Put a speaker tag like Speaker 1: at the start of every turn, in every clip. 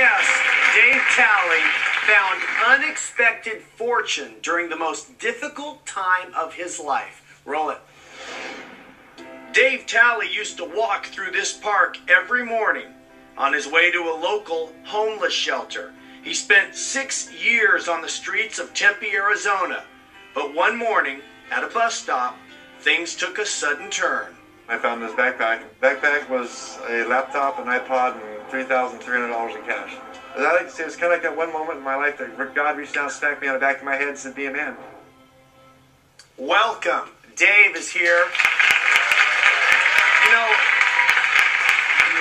Speaker 1: Yes, Dave Talley found unexpected fortune during the most difficult time of his life. Roll it. Dave Talley used to walk through this park every morning on his way to a local homeless shelter. He spent 6 years on the streets of Tempe, Arizona. But one morning, at a bus stop, things took a sudden turn.
Speaker 2: I found this backpack. Backpack was a laptop, an iPod, and $3,300 in cash. As I like to say, it's kind of like that one moment in my life that God reached down, smacked me on the back of my head, and said, "Be a man."
Speaker 1: Welcome. Dave is here. You know,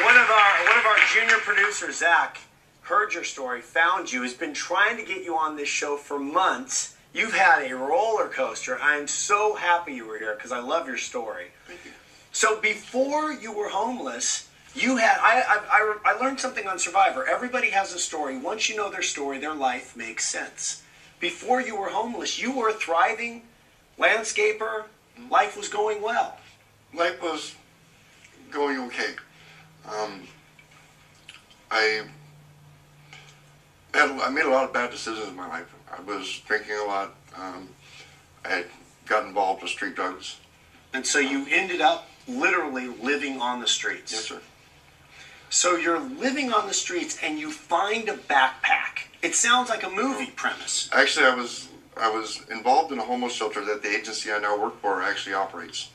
Speaker 1: one of our junior producers, Zach, heard your story, found you, has been trying to get you on this show for months. You've had a roller coaster. I'm so happy you were here because I love your story.
Speaker 2: Thank you.
Speaker 1: So before you were homeless, you had I learned something on Survivor. Everybody has a story. Once you know their story, their life makes sense. Before you were homeless, you were a thriving landscaper. Life was going well.
Speaker 3: Life was going okay. I made a lot of bad decisions in my life. I was drinking a lot. I had got involved with street drugs.
Speaker 1: And so you ended up literally living on the streets.
Speaker 3: Yes, sir.
Speaker 1: So you're living on the streets and you find a backpack. It sounds like a movie premise.
Speaker 3: Actually, I was involved in a homeless shelter that the agency I now work for actually operates.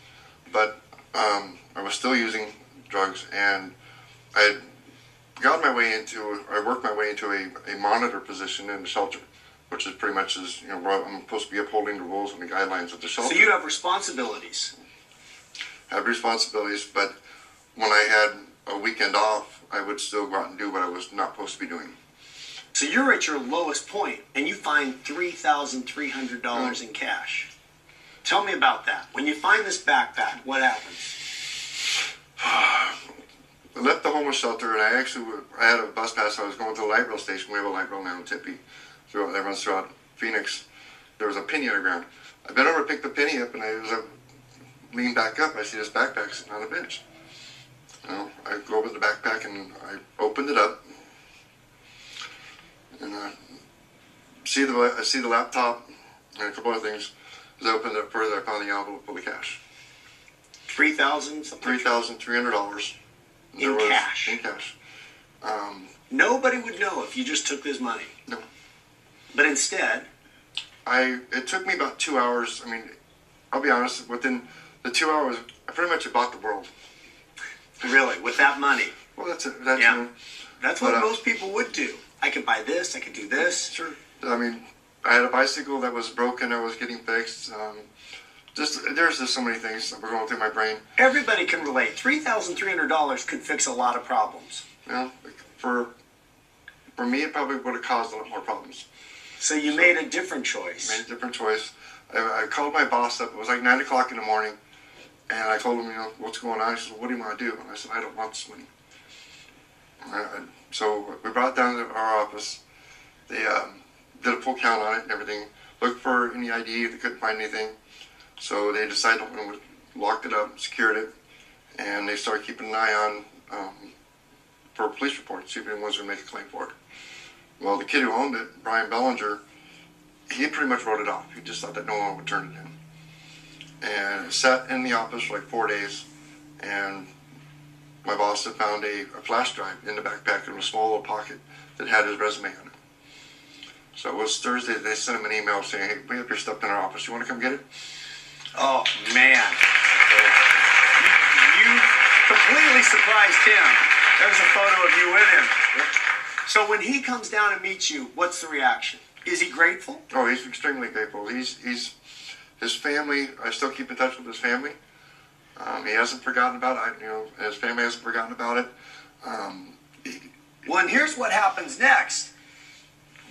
Speaker 3: But I was still using drugs, and I worked my way into a monitor position in the shelter, which is pretty much where I'm supposed to be upholding the rules and the guidelines of the shelter.
Speaker 1: So you have responsibilities.
Speaker 3: I have responsibilities, but when I had a weekend off, I would still go out and do what I was not supposed to be doing.
Speaker 1: So you're at your lowest point, and you find $3,300 in cash. Tell me about that. When you find this backpack, what happens?
Speaker 3: I left the homeless shelter, and I had a bus pass. I was going to the light rail station. We have a light rail now in Tempe. That runs throughout Phoenix. There was a penny on the ground. I bent over to pick the penny up, and as I leaned back up, I see this backpack sitting on a bench. I go over to the backpack, and I opened it up, and I see the laptop and a couple other things. As I opened it up further, I found the envelope full of cash. $3,300
Speaker 1: in cash.
Speaker 3: In cash.
Speaker 1: Nobody would know if you just took this money.
Speaker 3: No.
Speaker 1: But instead,
Speaker 3: it took me about 2 hours. I mean, I'll be honest. Within the 2 hours, I pretty much bought the world.
Speaker 1: Really, with that money?
Speaker 3: Well, that's what
Speaker 1: most people would do. I could buy this. I could do this.
Speaker 3: Sure. I mean, I had a bicycle that was broken. I was getting fixed. There's just so many things that were going through my brain.
Speaker 1: Everybody can relate. $3,300 could fix a lot of problems.
Speaker 3: For me, it probably would have caused a lot more problems.
Speaker 1: So you made a different choice.
Speaker 3: Made a different choice. I called my boss up. It was like 9 o'clock in the morning. And I told him, what's going on? He said, "What do you want to do?" And I said, "I don't want this money." So we brought it down to our office. They did a full count on it and everything. Looked for any ID. They couldn't find anything. So they decided to locked it up, secured it, and they started keeping an eye on for police reports, see if anyone was going to make a claim for it. Well, the kid who owned it, Brian Bellinger, he pretty much wrote it off. He just thought that no one would turn it in. And it sat in the office for like 4 days, and my boss had found a flash drive in the backpack in a small little pocket that had his resume on it. So it was Thursday. They sent him an email saying, "Hey, we have your stuff in our office. You want to come get it?"
Speaker 1: Oh, man. You completely surprised him. There's a photo of you with him. So when he comes down and meets you, what's the reaction? Is he grateful?
Speaker 3: Oh, he's extremely grateful. His family, I still keep in touch with his family. He hasn't forgotten about it. His family hasn't forgotten about it.
Speaker 1: Well, and here's what happens next.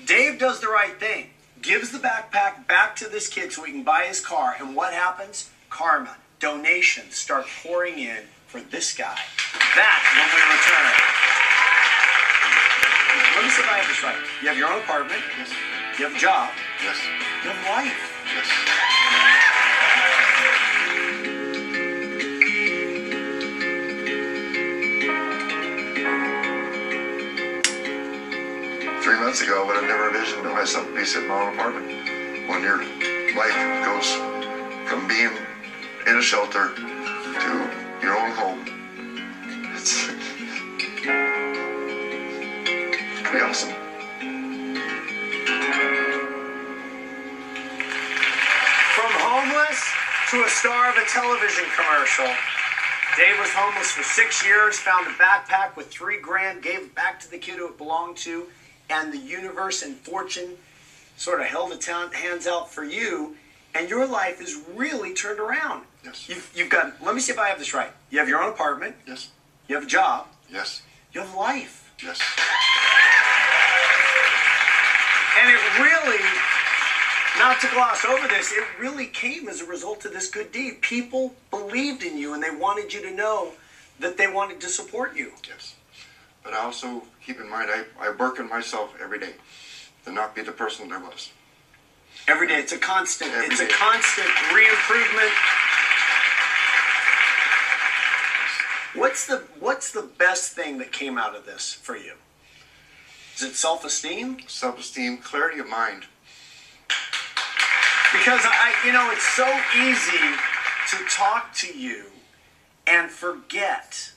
Speaker 1: Dave does the right thing. Gives the backpack back to this kid so he can buy his car. And what happens? Karma. Donations start pouring in for this guy. That when we return. Let me see if I have this right. You have your own apartment.
Speaker 3: Yes.
Speaker 1: You have a job.
Speaker 3: Yes.
Speaker 1: You have life.
Speaker 3: Yes. months ago, I would have never envisioned myself to be sitting in my own apartment. When your life goes from being in a shelter to your own home, it's pretty awesome.
Speaker 1: From homeless to a star of a television commercial, Dave was homeless for 6 years, found a backpack with $3,000, gave it back to the kid who it belonged to, and the universe and fortune sort of held its hands out for you, and your life is really turned around.
Speaker 3: Yes.
Speaker 1: You've got, let me see if I have this right. You have your own apartment.
Speaker 3: Yes.
Speaker 1: You have a job.
Speaker 3: Yes.
Speaker 1: You have life.
Speaker 3: Yes.
Speaker 1: And it really, not to gloss over this, it really came as a result of this good deed. People believed in you and they wanted you to know that they wanted to support you.
Speaker 3: Yes. But I also keep in mind, I work on myself every day to not be the person that I was.
Speaker 1: Every day, it's a constant,
Speaker 3: Every day.
Speaker 1: a constant re-improvement. What's the best thing that came out of this for you? Is it self-esteem?
Speaker 3: Self-esteem, clarity of mind.
Speaker 1: Because it's so easy to talk to you and forget.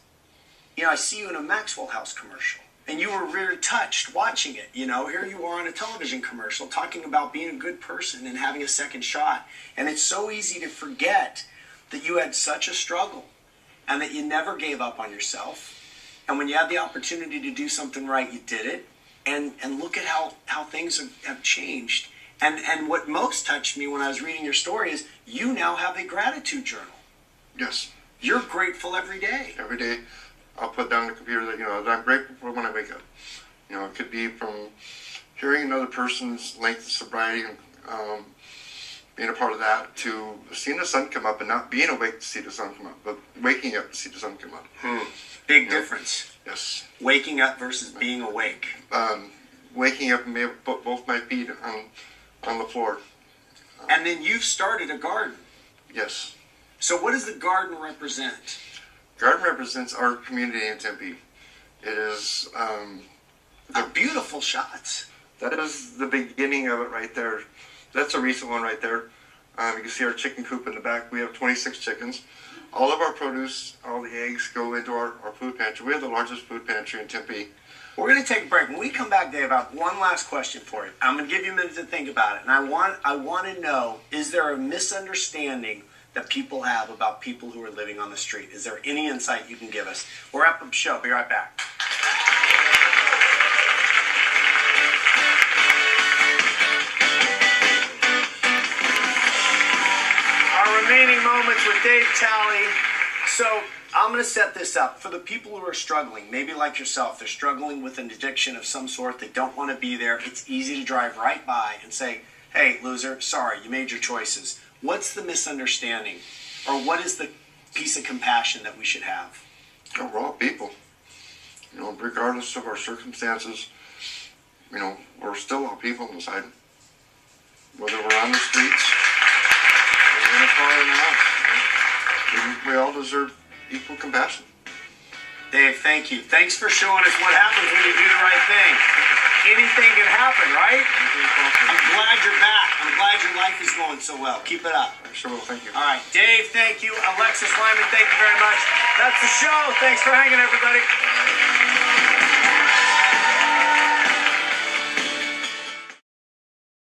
Speaker 1: I see you in a Maxwell House commercial, and you were very touched watching it. Here you are on a television commercial talking about being a good person and having a second shot. And it's so easy to forget that you had such a struggle and that you never gave up on yourself. And when you had the opportunity to do something right, you did it. And look at how things have changed. And what most touched me when I was reading your story is you now have a gratitude journal.
Speaker 3: Yes.
Speaker 1: You're grateful every day.
Speaker 3: Every day, I'll put down on the computer that, that I'm grateful for when I wake up. It could be from hearing another person's length of sobriety and being a part of that, to seeing the sun come up and not being awake to see the sun come up, but waking up to see the sun come up.
Speaker 1: Big difference.
Speaker 3: Yes.
Speaker 1: Waking up versus being awake.
Speaker 3: Waking up and being able to put both my feet on the floor.
Speaker 1: And then you've started a garden.
Speaker 3: Yes.
Speaker 1: So what does the garden represent?
Speaker 3: Garden represents our community in Tempe. It is
Speaker 1: beautiful shots.
Speaker 3: That is the beginning of it right there. That's a recent one right there. You can see our chicken coop in the back. We have 26 chickens. All of our produce, all the eggs go into our food pantry. We have the largest food pantry in Tempe.
Speaker 1: We're going to take a break. When we come back, Dave, I have one last question for you. I'm going to give you a minute to think about it. And I want to know, is there a misunderstanding that people have about people who are living on the street? Is there any insight you can give us? We'll wrap up the show. Be right back. Our remaining moments with Dave Talley. So I'm going to set this up for the people who are struggling, maybe like yourself. They're struggling with an addiction of some sort. They don't want to be there. It's easy to drive right by and say, hey, loser, sorry, you made your choices. What's the misunderstanding? Or what is the piece of compassion that we should have?
Speaker 3: We're all people. Regardless of our circumstances, we're still all people inside. Whether we're on the streets or in a car or in a house, we all deserve equal compassion.
Speaker 1: Dave, thank you. Thanks for showing us what happens when you do the right thing. Anything can happen, right? I'm glad you're back. I'm glad your life is going so well. Keep it up.
Speaker 3: I sure will. Thank you.
Speaker 1: All right. Dave, thank you. Alexis Lyman, thank you very much. That's the show. Thanks for hanging, everybody.